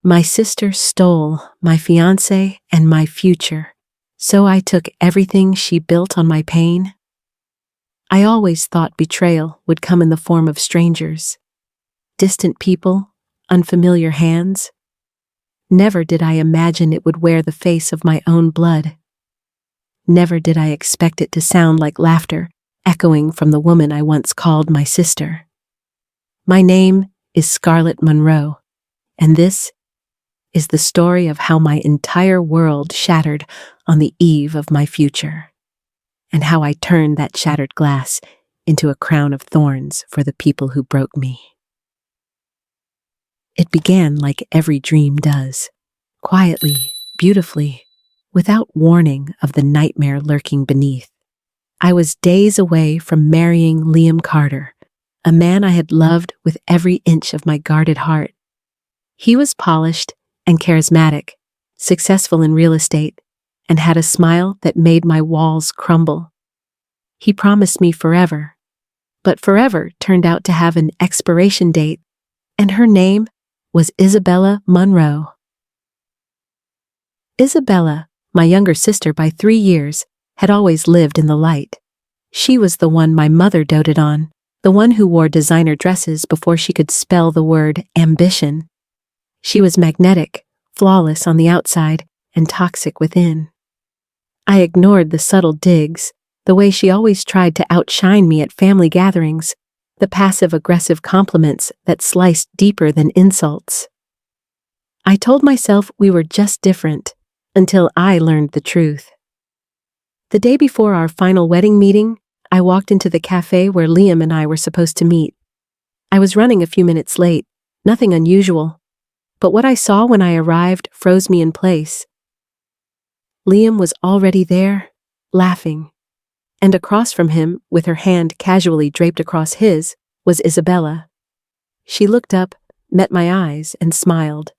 My sister stole my fiance and my future, so I took everything she built on my pain. I always thought betrayal would come in the form of strangers, distant people, unfamiliar hands. Never did I imagine it would wear the face of my own blood. Never did I expect it to sound like laughter echoing from the woman I once called my sister. My name is Scarlett Monroe, and this is the story of how my entire world shattered on the eve of my future, and how I turned that shattered glass into a crown of thorns for the people who broke me. It began like every dream does, quietly, beautifully, without warning of the nightmare lurking beneath. I was days away from marrying Liam Carter, a man I had loved with every inch of my guarded heart. He was polished and charismatic, successful in real estate, and had a smile that made my walls crumble. He promised me forever, but forever turned out to have an expiration date, and her name was Isabella Monroe. Isabella, my younger sister by 3 years, had always lived in the light. She was the one my mother doted on, the one who wore designer dresses before she could spell the word ambition. She was magnetic, flawless on the outside, and toxic within. I ignored the subtle digs, the way she always tried to outshine me at family gatherings, the passive-aggressive compliments that sliced deeper than insults. I told myself we were just different, until I learned the truth. The day before our final wedding meeting, I walked into the cafe where Liam and I were supposed to meet. I was running a few minutes late, nothing unusual, but what I saw when I arrived froze me in place. Liam was already there, laughing, and across from him, with her hand casually draped across his, was Isabella. She looked up, met my eyes, and smiled,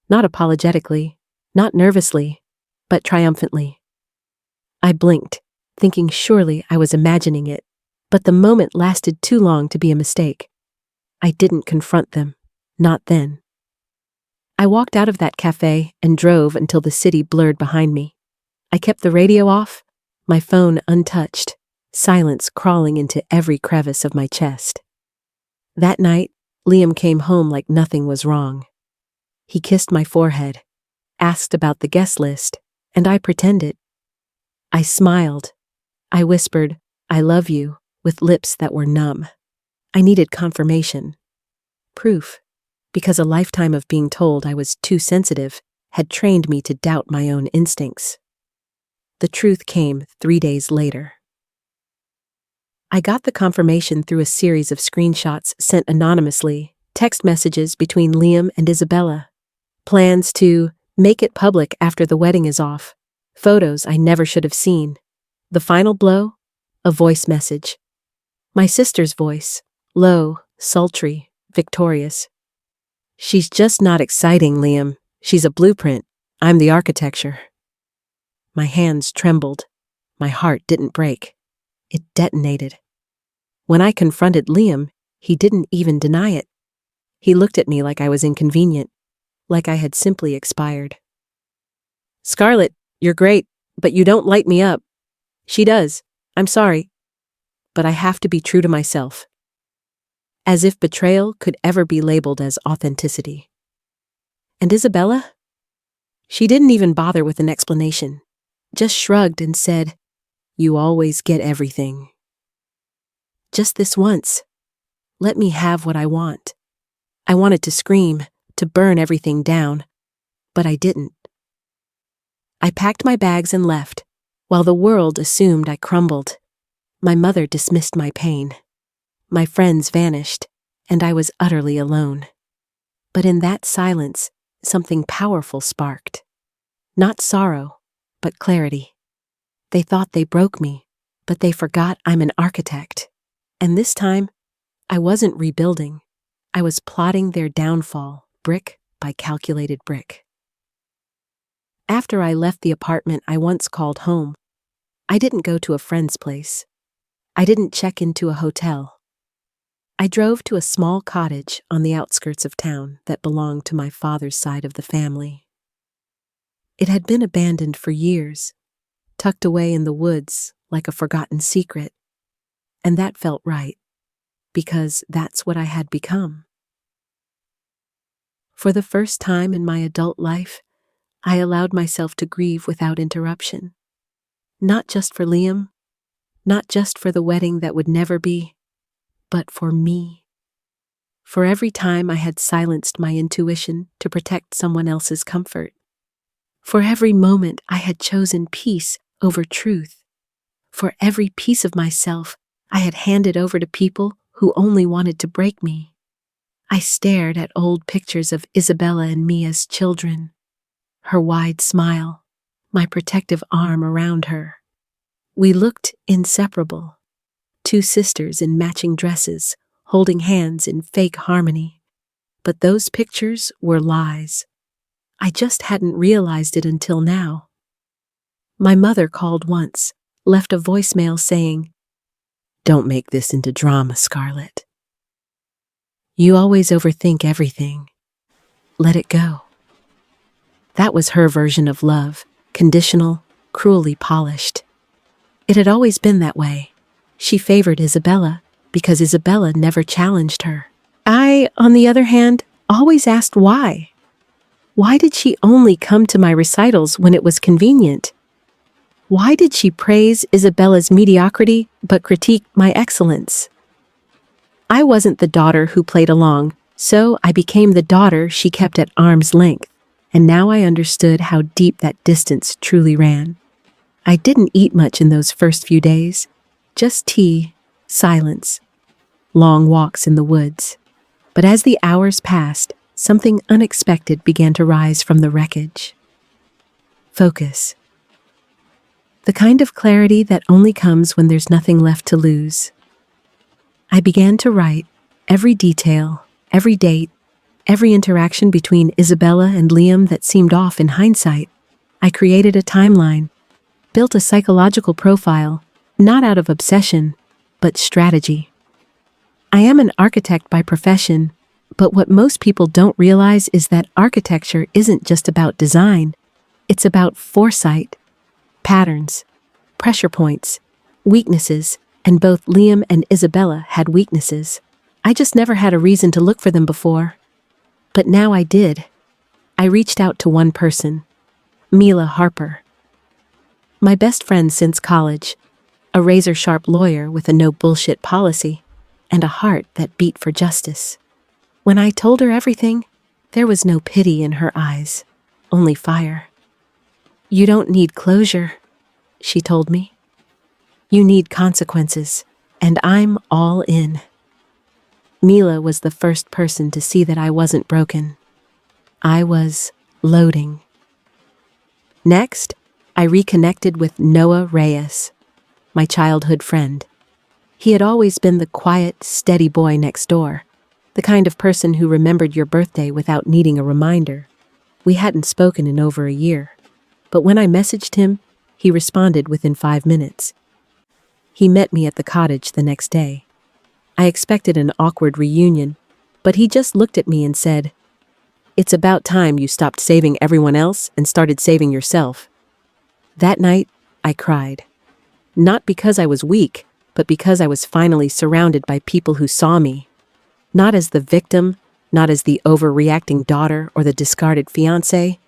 not apologetically, not nervously, but triumphantly. I blinked, thinking surely I was imagining it, but the moment lasted too long to be a mistake. I didn't confront them, not then. I walked out of that cafe and drove until the city blurred behind me. I kept the radio off, my phone untouched, silence crawling into every crevice of my chest. That night, Liam came home like nothing was wrong. He kissed my forehead, asked about the guest list, and I pretended. I smiled. I whispered, "I love you," with lips that were numb. I needed confirmation. Proof, because a lifetime of being told I was too sensitive had trained me to doubt my own instincts. The truth came 3 days later. I got the confirmation through a series of screenshots sent anonymously, text messages between Liam and Isabella, plans to make it public after the wedding is off, photos I never should have seen. The final blow? A voice message. My sister's voice, low, sultry, victorious. "She's just not exciting, Liam. She's a blueprint. I'm the architecture." My hands trembled. My heart didn't break. It detonated. When I confronted Liam, he didn't even deny it. He looked at me like I was inconvenient, like I had simply expired. "Scarlett, you're great, but you don't light me up." "She does. I'm sorry. But I have to be true to myself." As if betrayal could ever be labeled as authenticity. And Isabella? She didn't even bother with an explanation, just shrugged and said, "You always get everything." Just this once. Let me have what I want. I wanted to scream, to burn everything down, but I didn't. I packed my bags and left, while the world assumed I crumbled. My mother dismissed my pain. My friends vanished, and I was utterly alone. But in that silence, something powerful sparked. Not sorrow, but clarity. They thought they broke me, but they forgot I'm an architect. And this time, I wasn't rebuilding. I was plotting their downfall, brick by calculated brick. After I left the apartment I once called home, I didn't go to a friend's place. I didn't check into a hotel. I drove to a small cottage on the outskirts of town that belonged to my father's side of the family. It had been abandoned for years, tucked away in the woods like a forgotten secret, and that felt right, because that's what I had become. For the first time in my adult life, I allowed myself to grieve without interruption. Not just for Liam, not just for the wedding that would never be, but for me. For every time I had silenced my intuition to protect someone else's comfort. For every moment I had chosen peace over truth. For every piece of myself I had handed over to people who only wanted to break me. I stared at old pictures of Isabella and me as children. Her wide smile, my protective arm around her. We looked inseparable, two sisters in matching dresses, holding hands in fake harmony. But those pictures were lies. I just hadn't realized it until now. My mother called once, left a voicemail saying, "Don't make this into drama, Scarlett. You always overthink everything. Let it go." That was her version of love, conditional, cruelly polished. It had always been that way. She favored Isabella because Isabella never challenged her. I, on the other hand, always asked why. Why did she only come to my recitals when it was convenient? Why did she praise Isabella's mediocrity but critique my excellence? I wasn't the daughter who played along, so I became the daughter she kept at arm's length, and now I understood how deep that distance truly ran. I didn't eat much in those first few days, just tea, silence, long walks in the woods. But as the hours passed, something unexpected began to rise from the wreckage. Focus. The kind of clarity that only comes when there's nothing left to lose. I began to write every detail, every date, every interaction between Isabella and Liam that seemed off in hindsight. I created a timeline, built a psychological profile, not out of obsession, but strategy. I am an architect by profession, but what most people don't realize is that architecture isn't just about design. It's about foresight, patterns, pressure points, weaknesses, and both Liam and Isabella had weaknesses. I just never had a reason to look for them before. But now I did. I reached out to one person, Mila Harper. My best friend since college, a razor-sharp lawyer with a no-bullshit policy, and a heart that beat for justice. When I told her everything, there was no pity in her eyes, only fire. "You don't need closure," she told me. "You need consequences, and I'm all in." Mila was the first person to see that I wasn't broken. I was loading. Next, I reconnected with Noah Reyes, my childhood friend. He had always been the quiet, steady boy next door, the kind of person who remembered your birthday without needing a reminder. We hadn't spoken in over a year, but when I messaged him, he responded within 5 minutes. He met me at the cottage the next day. I expected an awkward reunion, but he just looked at me and said, "It's about time you stopped saving everyone else and started saving yourself." That night, I cried. Not because I was weak, but because I was finally surrounded by people who saw me. Not as the victim, not as the overreacting daughter or the discarded fiance,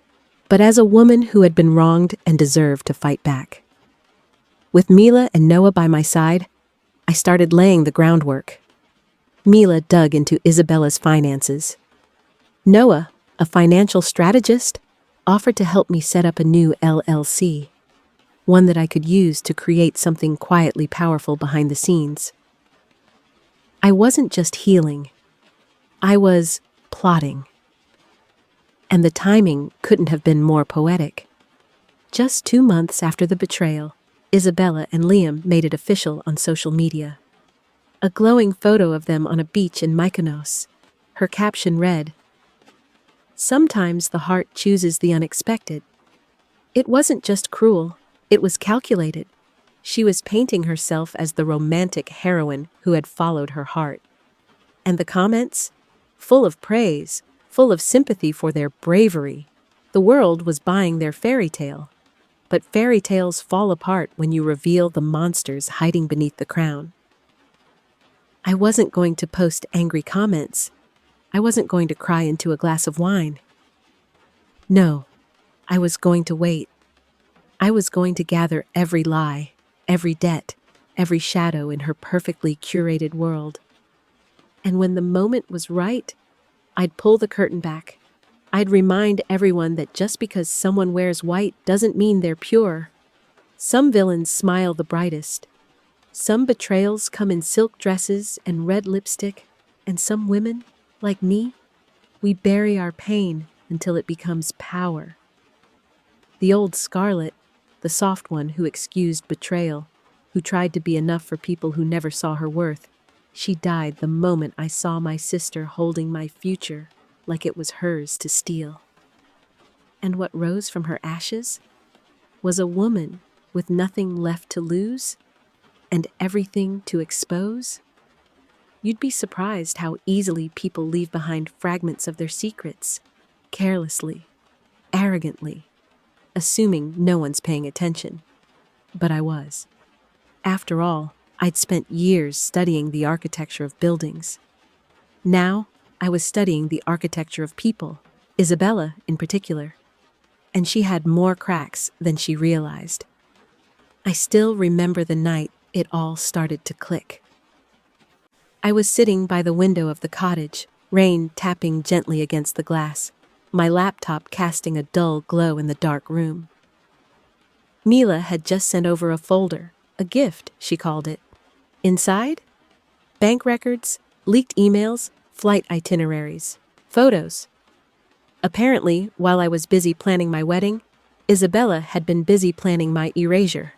but as a woman who had been wronged and deserved to fight back. With Mila and Noah by my side, I started laying the groundwork. Mila dug into Isabella's finances. Noah, a financial strategist, offered to help me set up a new LLC, one that I could use to create something quietly powerful behind the scenes. I wasn't just healing. I was plotting. And the timing couldn't have been more poetic. Just 2 months after the betrayal, Isabella and Liam made it official on social media. A glowing photo of them on a beach in Mykonos. Her caption read, "Sometimes the heart chooses the unexpected." It wasn't just cruel, it was calculated. She was painting herself as the romantic heroine who had followed her heart. And the comments? Full of praise, full of sympathy for their bravery. The world was buying their fairy tale. But fairy tales fall apart when you reveal the monsters hiding beneath the crown. I wasn't going to post angry comments. I wasn't going to cry into a glass of wine. No, I was going to wait. I was going to gather every lie, every debt, every shadow in her perfectly curated world. And when the moment was right, I'd pull the curtain back. I'd remind everyone that just because someone wears white doesn't mean they're pure. Some villains smile the brightest. Some betrayals come in silk dresses and red lipstick, and some women, like me, we bury our pain until it becomes power. The old Scarlet, the soft one who excused betrayal, who tried to be enough for people who never saw her worth, she died the moment I saw my sister holding my future like it was hers to steal. And what rose from her ashes was a woman with nothing left to lose and everything to expose. You'd be surprised how easily people leave behind fragments of their secrets, carelessly, arrogantly, assuming no one's paying attention. But I was. After all, I'd spent years studying the architecture of buildings. Now, I was studying the architecture of people, Isabella in particular, and she had more cracks than she realized. I still remember the night it all started to click. I was sitting by the window of the cottage, rain tapping gently against the glass, my laptop casting a dull glow in the dark room. Mila had just sent over a folder, a gift, she called it. Inside? Bank records, leaked emails, flight itineraries, photos. Apparently, while I was busy planning my wedding, Isabella had been busy planning my erasure.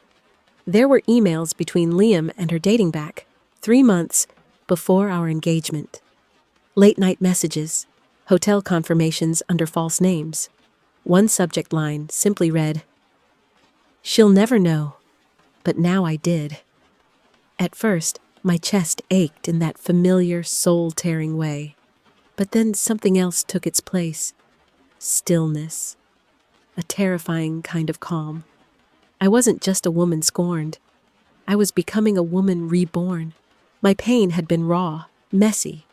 There were emails between Liam and her dating back, 3 months before our engagement. Late-night messages, hotel confirmations under false names. One subject line simply read, "She'll never know," but now I did. At first, my chest ached in that familiar, soul-tearing way. But then something else took its place. Stillness. A terrifying kind of calm. I wasn't just a woman scorned. I was becoming a woman reborn. My pain had been raw, messy.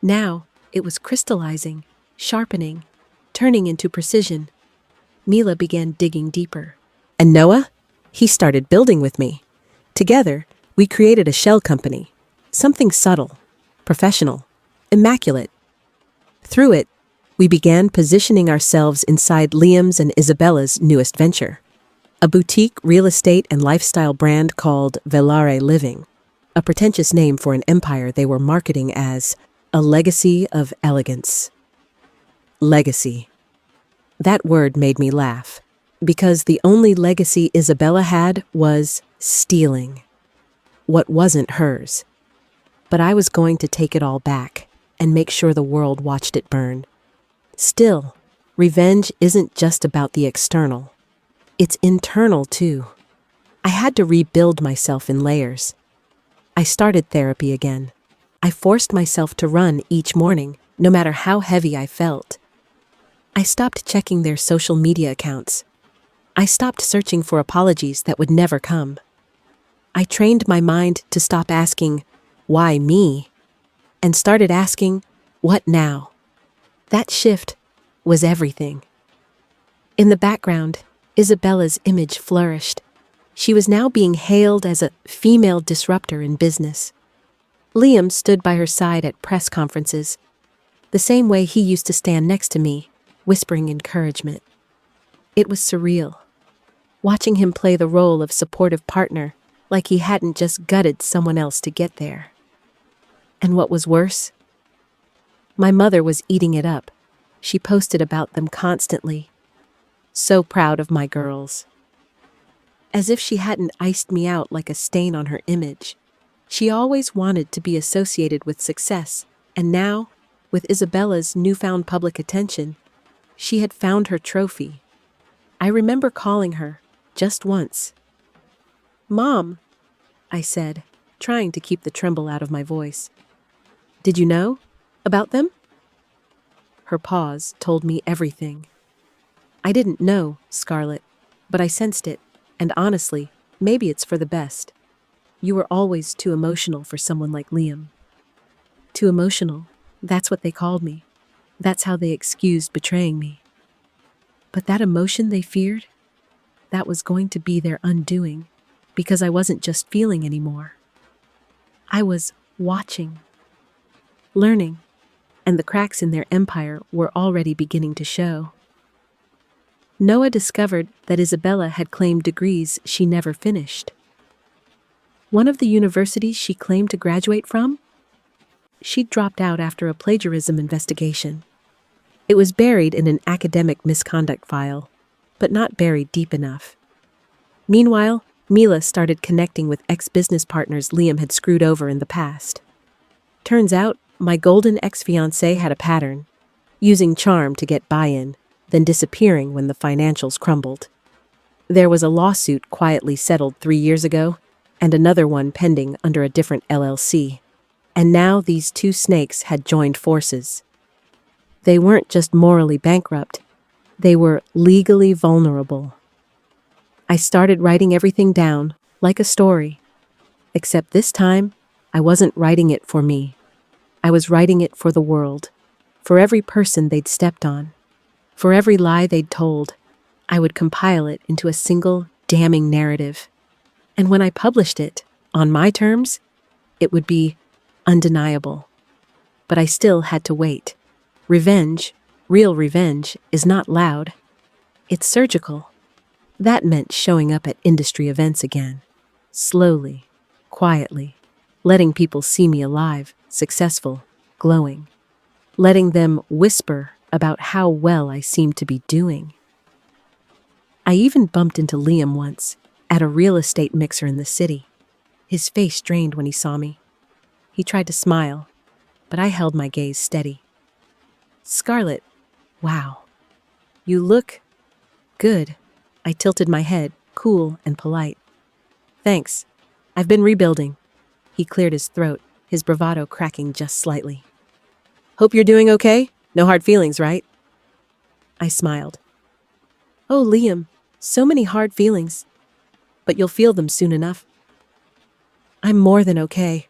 Now, it was crystallizing, sharpening, turning into precision. Mila began digging deeper. And Noah? He started building with me. Together, we created a shell company. Something subtle, professional, immaculate. Through it, we began positioning ourselves inside Liam's and Isabella's newest venture. A boutique real estate and lifestyle brand called Velare Living, a pretentious name for an empire they were marketing as a legacy of elegance. Legacy. That word made me laugh, because the only legacy Isabella had was stealing. What wasn't hers. But I was going to take it all back and make sure the world watched it burn. Still, revenge isn't just about the external. It's internal, too. I had to rebuild myself in layers. I started therapy again. I forced myself to run each morning, no matter how heavy I felt. I stopped checking their social media accounts. I stopped searching for apologies that would never come. I trained my mind to stop asking, "Why me?" and started asking, "What now?" That shift was everything. In the background, Isabella's image flourished. She was now being hailed as a female disruptor in business. Liam stood by her side at press conferences, the same way he used to stand next to me, whispering encouragement. It was surreal, watching him play the role of supportive partner like he hadn't just gutted someone else to get there. And what was worse? My mother was eating it up. She posted about them constantly. So proud of my girls. As if she hadn't iced me out like a stain on her image. She always wanted to be associated with success, and now, with Isabella's newfound public attention, she had found her trophy. I remember calling her, just once. "Mom," I said, trying to keep the tremble out of my voice. Did you know about them? Her pause told me everything. I didn't know, Scarlett, but I sensed it, and honestly, maybe it's for the best. You were always too emotional for someone like Liam. Too emotional, that's what they called me. That's how they excused betraying me. But that emotion they feared, that was going to be their undoing, because I wasn't just feeling anymore. I was watching, learning, and the cracks in their empire were already beginning to show. Noah discovered that Isabella had claimed degrees she never finished. One of the universities she claimed to graduate from? She'd dropped out after a plagiarism investigation. It was buried in an academic misconduct file, but not buried deep enough. Meanwhile, Mila started connecting with ex-business partners Liam had screwed over in the past. Turns out, my golden ex-fiancé had a pattern, using charm to get buy-in, then disappearing when the financials crumbled. There was a lawsuit quietly settled 3 years ago, and another one pending under a different LLC. And now these two snakes had joined forces. They weren't just morally bankrupt, they were legally vulnerable. I started writing everything down, like a story. Except this time, I wasn't writing it for me. I was writing it for the world, for every person they'd stepped on, for every lie they'd told. I would compile it into a single, damning narrative. And when I published it, on my terms, it would be undeniable. But I still had to wait. Revenge, real revenge, is not loud. It's surgical. That meant showing up at industry events again. Slowly, quietly, letting people see me alive, successful, glowing. Letting them whisper about how well I seemed to be doing. I even bumped into Liam once, at a real estate mixer in the city. His face strained when he saw me. He tried to smile, but I held my gaze steady. Scarlett, wow. You look good. I tilted my head, cool and polite. Thanks. I've been rebuilding. He cleared his throat, his bravado cracking just slightly. Hope you're doing okay? No hard feelings, right? I smiled. Oh, Liam, so many hard feelings. But you'll feel them soon enough. I'm more than okay,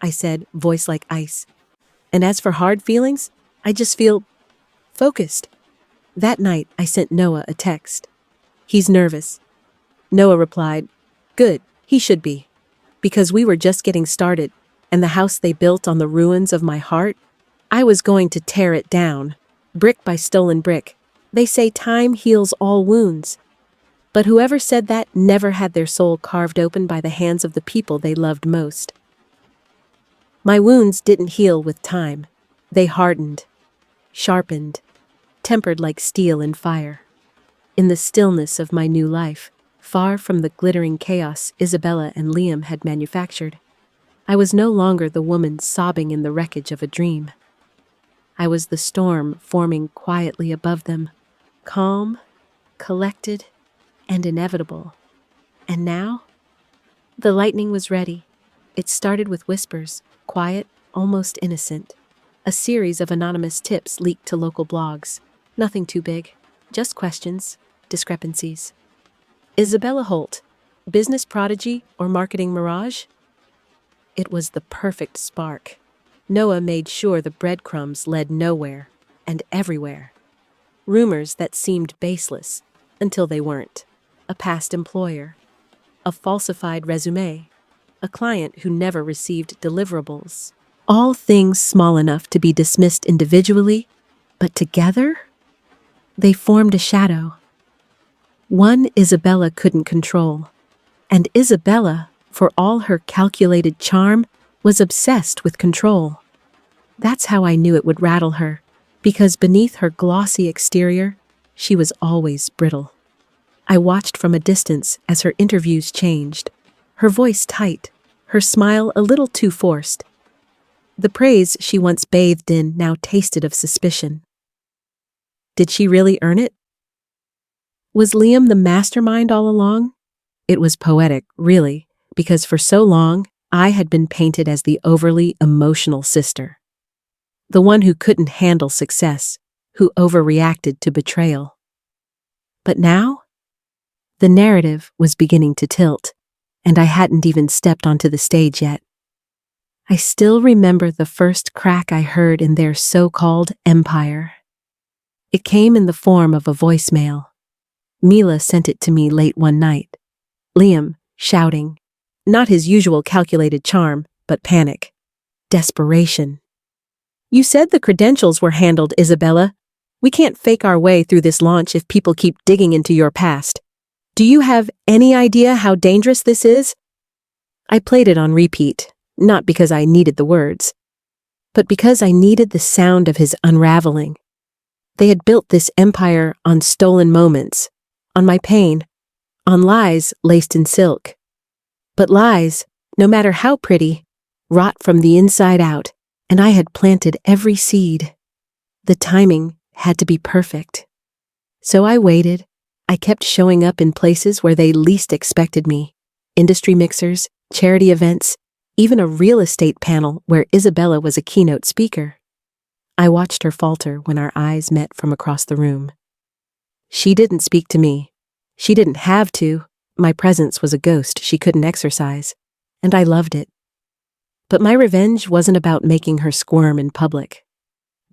I said, voice like ice. And as for hard feelings, I just feel focused. That night, I sent Noah a text. He's nervous. Noah replied, good, he should be. Because we were just getting started, and the house they built on the ruins of my heart, I was going to tear it down, brick by stolen brick. They say time heals all wounds. But whoever said that never had their soul carved open by the hands of the people they loved most. My wounds didn't heal with time. They hardened, sharpened, tempered like steel in fire. In the stillness of my new life, far from the glittering chaos Isabella and Liam had manufactured, I was no longer the woman sobbing in the wreckage of a dream. I was the storm forming quietly above them, calm, collected, and inevitable. And now? The lightning was ready. It started with whispers, quiet, almost innocent. A series of anonymous tips leaked to local blogs. Nothing too big, just questions, discrepancies. Isabella Holt, business prodigy or marketing mirage? It was the perfect spark. Noah made sure the breadcrumbs led nowhere and everywhere. Rumors that seemed baseless until they weren't. A past employer, a falsified resume, a client who never received deliverables. All things small enough to be dismissed individually, but together, they formed a shadow. One Isabella couldn't control, and Isabella, for all her calculated charm, was obsessed with control. That's how I knew it would rattle her, because beneath her glossy exterior, she was always brittle. I watched from a distance as her interviews changed, her voice tight, her smile a little too forced. The praise she once bathed in now tasted of suspicion. Did she really earn it? Was Liam the mastermind all along? It was poetic, really, because for so long, I had been painted as the overly emotional sister. the one who couldn't handle success, who overreacted to betrayal. But now, the narrative was beginning to tilt, and I hadn't even stepped onto the stage yet. I still remember the first crack I heard in their so-called empire. It came in the form of a voicemail. Mila sent it to me late one night. Liam, shouting. Not his usual calculated charm, but panic. Desperation. You said the credentials were handled, Isabella. We can't fake our way through this launch if people keep digging into your past. Do you have any idea how dangerous this is? I played it on repeat, not because I needed the words, but because I needed the sound of his unraveling. They had built this empire on stolen moments, on my pain, on lies laced in silk. But lies, no matter how pretty, rot from the inside out, and I had planted every seed. The timing had to be perfect. So I waited. I kept showing up in places where they least expected me. Industry mixers, charity events, even a real estate panel where Isabella was a keynote speaker. I watched her falter when our eyes met from across the room. She didn't speak to me. She didn't have to. My presence was a ghost she couldn't exorcise, and I loved it. But my revenge wasn't about making her squirm in public.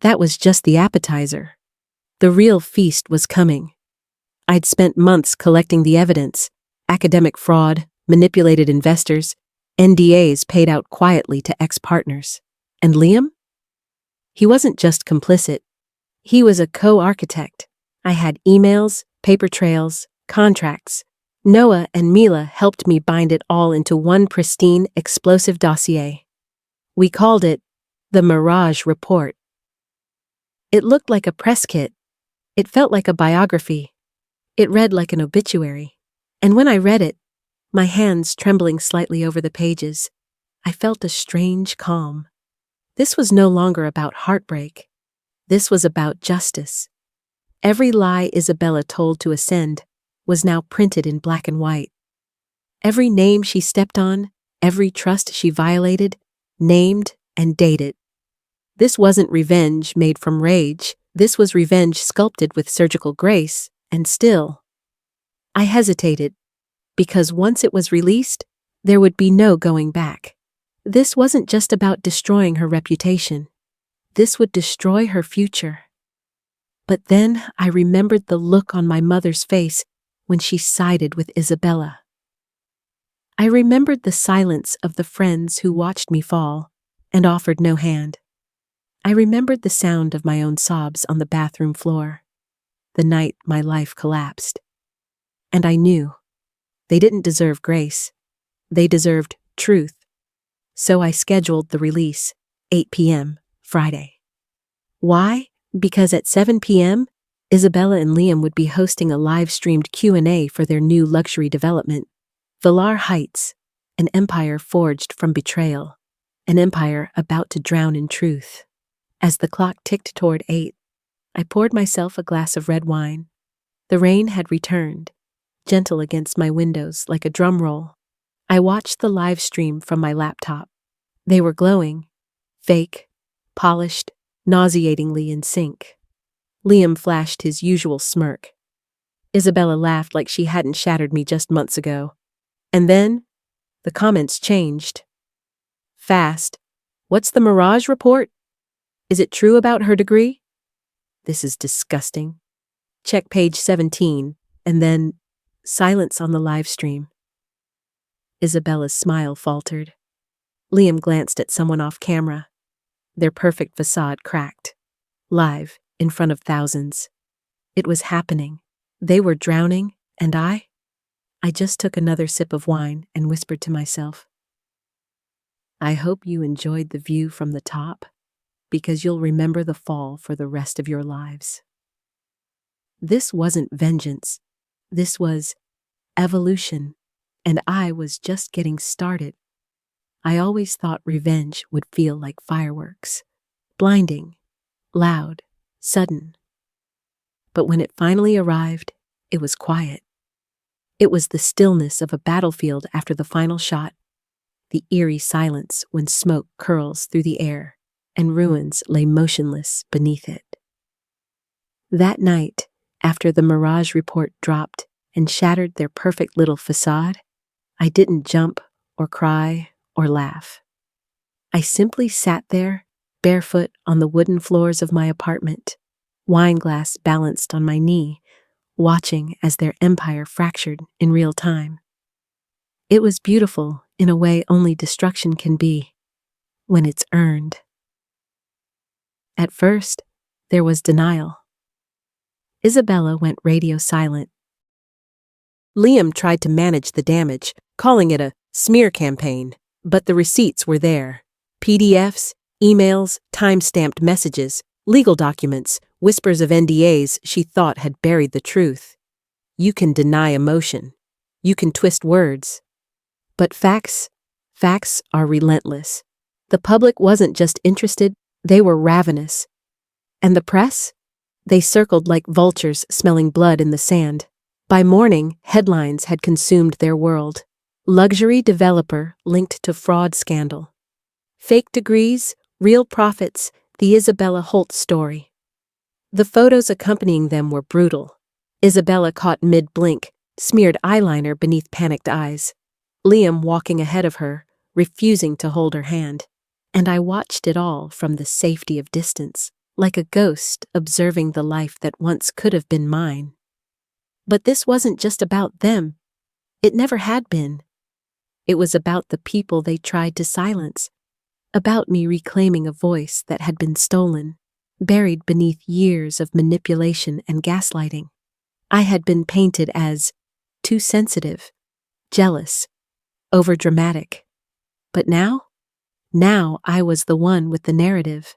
That was just the appetizer. The real feast was coming. I'd spent months collecting the evidence: academic fraud, manipulated investors, NDAs paid out quietly to ex-partners. And Liam? He wasn't just complicit. He was a co-architect. I had emails, paper trails, contracts. Noah and Mila helped me bind it all into one pristine, explosive dossier. We called it the Mirage Report. It looked like a press kit. It felt like a biography. It read like an obituary. And when I read it, my hands trembling slightly over the pages, I felt a strange calm. This was no longer about heartbreak. This was about justice. Every lie Isabella told to ascend was now printed in black and white. Every name she stepped on, every trust she violated, named and dated. This wasn't revenge made from rage. This was revenge sculpted with surgical grace, and still, I hesitated, because once it was released, there would be no going back. This wasn't just about destroying her reputation. This would destroy her future. But then I remembered the look on my mother's face when she sided with Isabella. I remembered the silence of the friends who watched me fall and offered no hand. I remembered the sound of my own sobs on the bathroom floor, the night my life collapsed. And I knew they didn't deserve grace. They deserved truth. So I scheduled the release, 8 p.m., Friday. Why? Because at 7 p.m., Isabella and Liam would be hosting a live-streamed Q&A for their new luxury development, Villar Heights, an empire forged from betrayal, an empire about to drown in truth. As the clock ticked toward 8, I poured myself a glass of red wine. The rain had returned, gentle against my windows like a drum roll. I watched the live stream from my laptop. They were glowing, fake, polished, nauseatingly in sync. Liam flashed his usual smirk. Isabella laughed like she hadn't shattered me just months ago. And then, the comments changed. Fast. What's the Mirage Report? Is it true about her degree? This is disgusting. Check page 17, and then silence on the live stream. Isabella's smile faltered. Liam glanced at someone off camera. Their perfect facade cracked. Live, in front of thousands. It was happening. They were drowning, and I just took another sip of wine and whispered to myself, I hope you enjoyed the view from the top, because you'll remember the fall for the rest of your lives. This wasn't vengeance. This was evolution, and I was just getting started. I always thought revenge would feel like fireworks, blinding, loud, sudden. But when it finally arrived, it was quiet. It was the stillness of a battlefield after the final shot, the eerie silence when smoke curls through the air, and ruins lay motionless beneath it. That night, after the Mirage Report dropped and shattered their perfect little facade, I didn't jump or cry or laugh. I simply sat there, barefoot on the wooden floors of my apartment, wine glass balanced on my knee, watching as their empire fractured in real time. It was beautiful in a way only destruction can be, when it's earned. At first, there was denial. Isabella went radio silent. Liam tried to manage the damage, calling it a smear campaign, but the receipts were there. PDFs, emails, time-stamped messages, legal documents, whispers of NDAs she thought had buried the truth. You can deny emotion. You can twist words. But facts are relentless. The public wasn't just interested, they were ravenous. And the press? They circled like vultures smelling blood in the sand. By morning, headlines had consumed their world. Luxury developer linked to fraud scandal. Fake degrees, real profits, the Isabella Holt story. The photos accompanying them were brutal. Isabella caught mid-blink, smeared eyeliner beneath panicked eyes. Liam walking ahead of her, refusing to hold her hand. And I watched it all from the safety of distance, like a ghost observing the life that once could have been mine. But this wasn't just about them. It never had been. It was about the people they tried to silence, about me reclaiming a voice that had been stolen, buried beneath years of manipulation and gaslighting. I had been painted as too sensitive, jealous, overdramatic. But now I was the one with the narrative.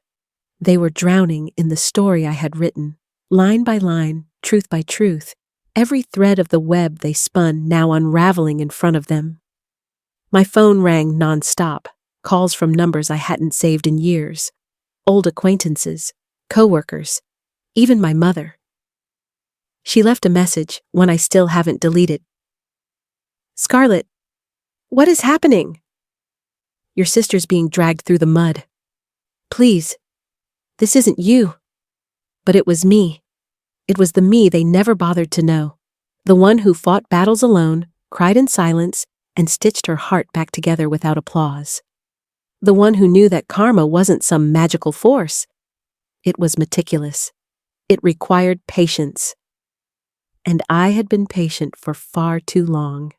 They were drowning in the story I had written, line by line, truth by truth, every thread of the web they spun now unraveling in front of them. My phone rang non-stop, calls from numbers I hadn't saved in years, old acquaintances, co-workers, even my mother. She left a message, one I still haven't deleted. "Scarlett, what is happening? Your sister's being dragged through the mud. Please, this isn't you." But it was me. It was the me they never bothered to know. The one who fought battles alone, cried in silence, and stitched her heart back together without applause. The one who knew that karma wasn't some magical force. It was meticulous. It required patience. And I had been patient for far too long.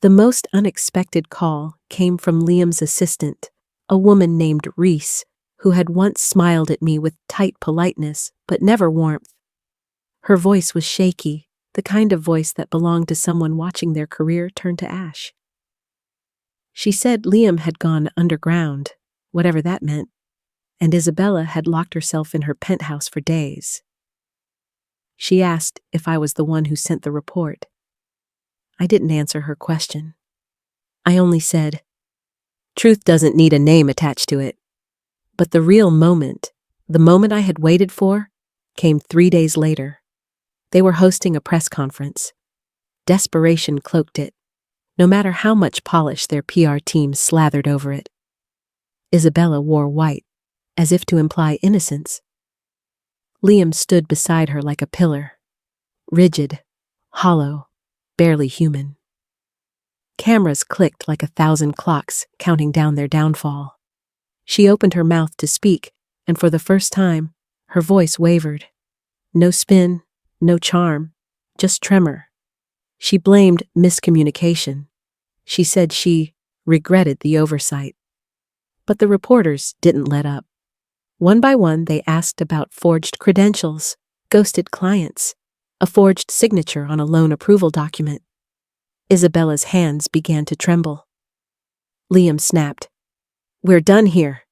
The most unexpected call came from Liam's assistant, a woman named Reese, who had once smiled at me with tight politeness, but never warmth. Her voice was shaky, the kind of voice that belonged to someone watching their career turn to ash. She said Liam had gone underground, whatever that meant, and Isabella had locked herself in her penthouse for days. She asked if I was the one who sent the report. I didn't answer her question. I only said, "Truth doesn't need a name attached to it." But the real moment, the moment I had waited for, came 3 days later. They were hosting a press conference. Desperation cloaked it, no matter how much polish their PR team slathered over it. Isabella wore white, as if to imply innocence. Liam stood beside her like a pillar, rigid, hollow, barely human. Cameras clicked like 1,000 clocks counting down their downfall. She opened her mouth to speak, and for the first time, her voice wavered. No spin, no charm, just tremor. She blamed miscommunication. She said she regretted the oversight. But the reporters didn't let up. One by one, they asked about forged credentials, ghosted clients, a forged signature on a loan approval document. Isabella's hands began to tremble. Liam snapped, "We're done here."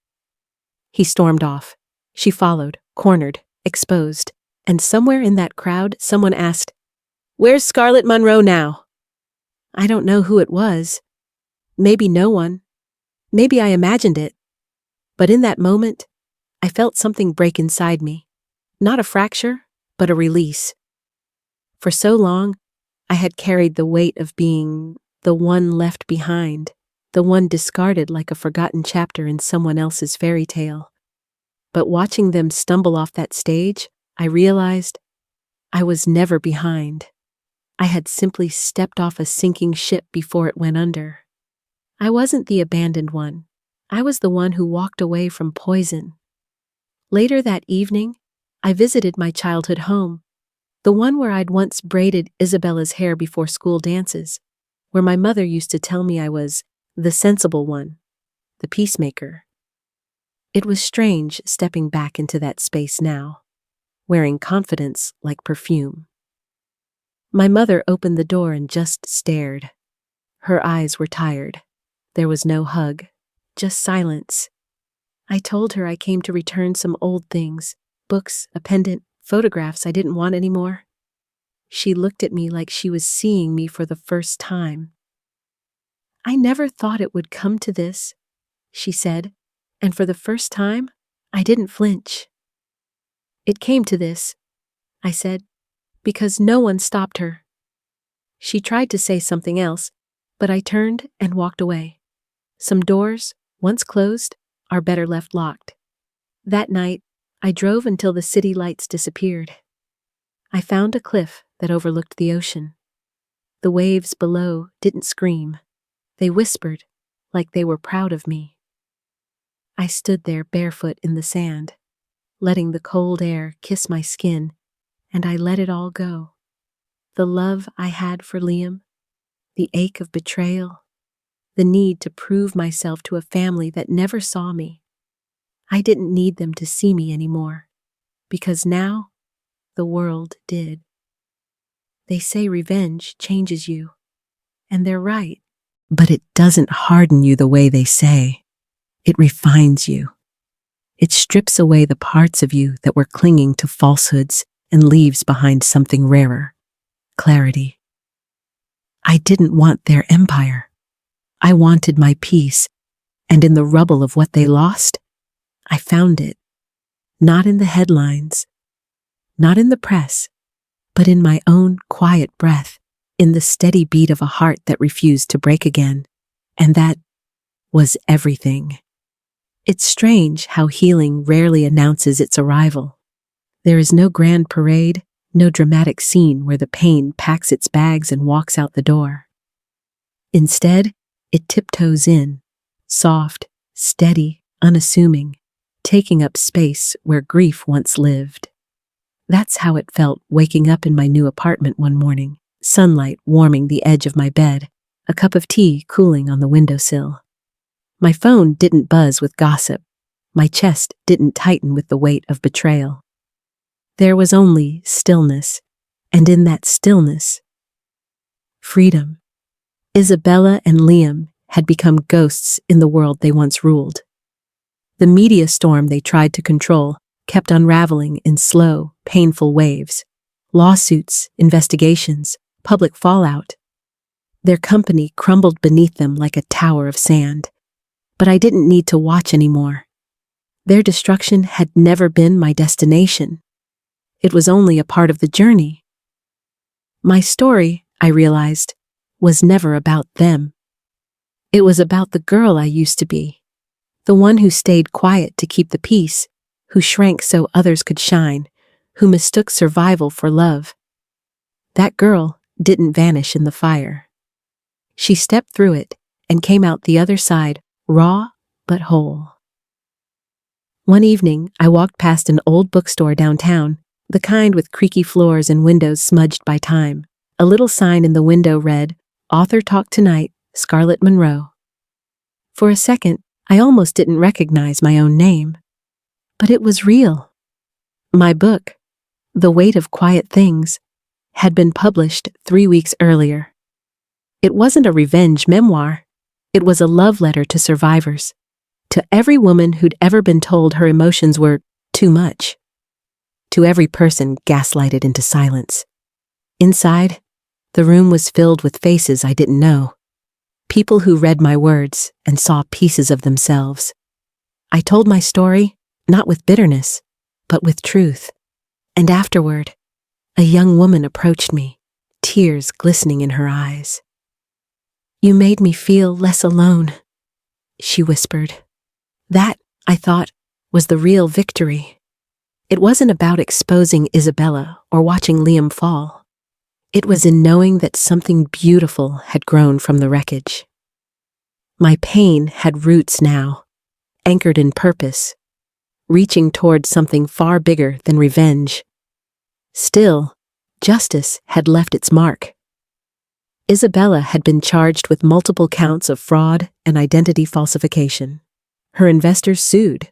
He stormed off. She followed, cornered, exposed, and somewhere in that crowd, someone asked, "Where's Scarlett Monroe now?" I don't know who it was. Maybe no one. Maybe I imagined it. But in that moment, I felt something break inside me. Not a fracture, but a release. For so long, I had carried the weight of being the one left behind, the one discarded like a forgotten chapter in someone else's fairy tale. But watching them stumble off that stage, I realized I was never behind. I had simply stepped off a sinking ship before it went under. I wasn't the abandoned one. I was the one who walked away from poison. Later that evening, I visited my childhood home, the one where I'd once braided Isabella's hair before school dances, where my mother used to tell me I was the sensible one, the peacemaker. It was strange stepping back into that space now, wearing confidence like perfume. My mother opened the door and just stared. Her eyes were tired. There was no hug, just silence. I told her I came to return some old things, books, a pendant, photographs I didn't want anymore. She looked at me like she was seeing me for the first time. I never thought it would come to this, she said, and for the first time, I didn't flinch. It came to this, I said, because no one stopped her. She tried to say something else, but I turned and walked away. Some doors, once closed, are better left locked. That night, I drove until the city lights disappeared. I found a cliff that overlooked the ocean. The waves below didn't scream. They whispered, like they were proud of me. I stood there barefoot in the sand, letting the cold air kiss my skin, and I let it all go. The love I had for Liam, the ache of betrayal, the need to prove myself to a family that never saw me. I didn't need them to see me anymore, because now the world did. They say revenge changes you, and they're right. But it doesn't harden you the way they say. It refines you. It strips away the parts of you that were clinging to falsehoods and leaves behind something rarer, clarity. I didn't want their empire. I wanted my peace, and in the rubble of what they lost, I found it. Not in the headlines, not in the press, but in my own quiet breath, in the steady beat of a heart that refused to break again. And that was everything. It's strange how healing rarely announces its arrival. There is no grand parade, no dramatic scene where the pain packs its bags and walks out the door. Instead, it tiptoes in, soft, steady, unassuming, taking up space where grief once lived. That's how it felt waking up in my new apartment one morning, sunlight warming the edge of my bed, a cup of tea cooling on the windowsill. My phone didn't buzz with gossip. My chest didn't tighten with the weight of betrayal. There was only stillness, and in that stillness, freedom. Isabella and Liam had become ghosts in the world they once ruled. The media storm they tried to control kept unraveling in slow, painful waves. Lawsuits, investigations, public fallout. Their company crumbled beneath them like a tower of sand. But I didn't need to watch anymore. Their destruction had never been my destination. It was only a part of the journey. My story, I realized, was never about them. It was about the girl I used to be, the one who stayed quiet to keep the peace, who shrank so others could shine, who mistook survival for love. That girl didn't vanish in the fire. She stepped through it and came out the other side, raw but whole. One evening, I walked past an old bookstore downtown, the kind with creaky floors and windows smudged by time. A little sign in the window read, "Author Talk Tonight, Scarlett Monroe." For a second, I almost didn't recognize my own name. But it was real. My book, The Weight of Quiet Things, had been published 3 weeks earlier. It wasn't a revenge memoir. It was a love letter to survivors, to every woman who'd ever been told her emotions were too much, to every person gaslighted into silence. Inside, the room was filled with faces I didn't know, people who read my words and saw pieces of themselves. I told my story, not with bitterness, but with truth. And afterward, a young woman approached me, tears glistening in her eyes. You made me feel less alone, she whispered. That, I thought, was the real victory. It wasn't about exposing Isabella or watching Liam fall. It was in knowing that something beautiful had grown from the wreckage. My pain had roots now, anchored in purpose, reaching toward something far bigger than revenge. Still, justice had left its mark. Isabella had been charged with multiple counts of fraud and identity falsification. Her investors sued.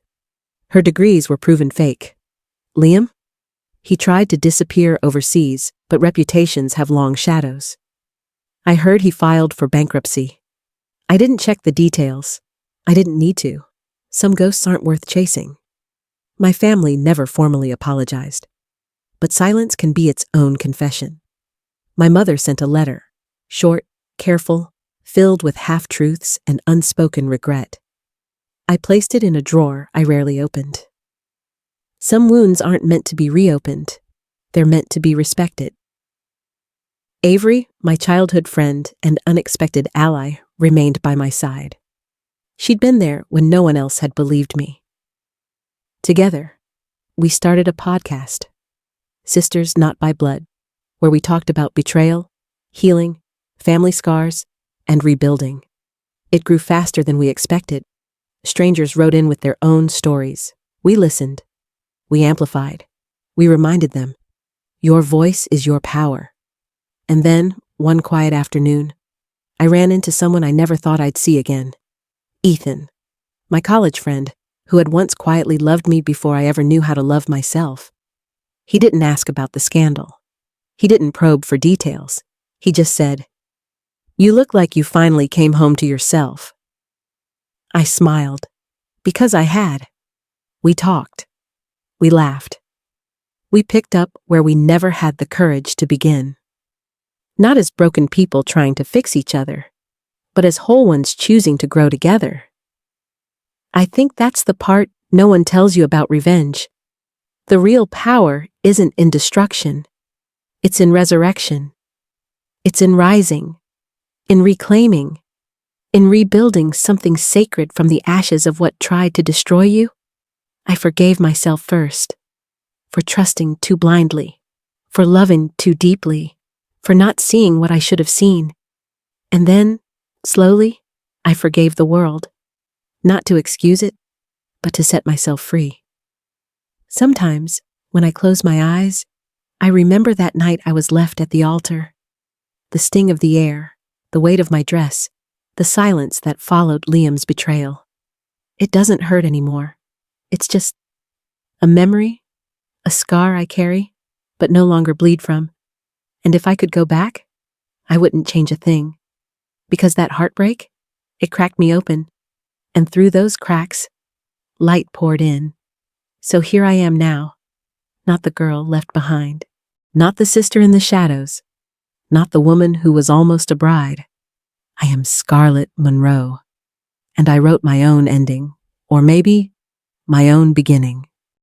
Her degrees were proven fake. Liam? He tried to disappear overseas, but reputations have long shadows. I heard he filed for bankruptcy. I didn't check the details. I didn't need to. Some ghosts aren't worth chasing. My family never formally apologized. But silence can be its own confession. My mother sent a letter, short, careful, filled with half-truths and unspoken regret. I placed it in a drawer I rarely opened. Some wounds aren't meant to be reopened. They're meant to be respected. Avery, my childhood friend and unexpected ally, remained by my side. She'd been there when no one else had believed me. Together, we started a podcast, Sisters Not by Blood, where we talked about betrayal, healing, family scars, and rebuilding. It grew faster than we expected. Strangers wrote in with their own stories. We listened. We amplified. We reminded them, your voice is your power. And then, one quiet afternoon, I ran into someone I never thought I'd see again. Ethan, my college friend, who had once quietly loved me before I ever knew how to love myself. He didn't ask about the scandal. He didn't probe for details. He just said, "You look like you finally came home to yourself." I smiled, because I had. We talked. We laughed. We picked up where we never had the courage to begin. Not as broken people trying to fix each other, but as whole ones choosing to grow together. I think that's the part no one tells you about revenge. The real power isn't in destruction. It's in resurrection. It's in rising, in reclaiming, in rebuilding something sacred from the ashes of what tried to destroy you. I forgave myself first, for trusting too blindly, for loving too deeply, for not seeing what I should have seen. And then, slowly, I forgave the world, not to excuse it, but to set myself free. Sometimes, when I close my eyes, I remember that night I was left at the altar. The sting of the air, the weight of my dress, the silence that followed Liam's betrayal. It doesn't hurt anymore. It's just a memory, a scar I carry, but no longer bleed from. And if I could go back, I wouldn't change a thing. Because that heartbreak, it cracked me open. And through those cracks, light poured in. So here I am now, not the girl left behind, not the sister in the shadows, not the woman who was almost a bride. I am Scarlett Monroe, and I wrote my own ending, or maybe my own beginning.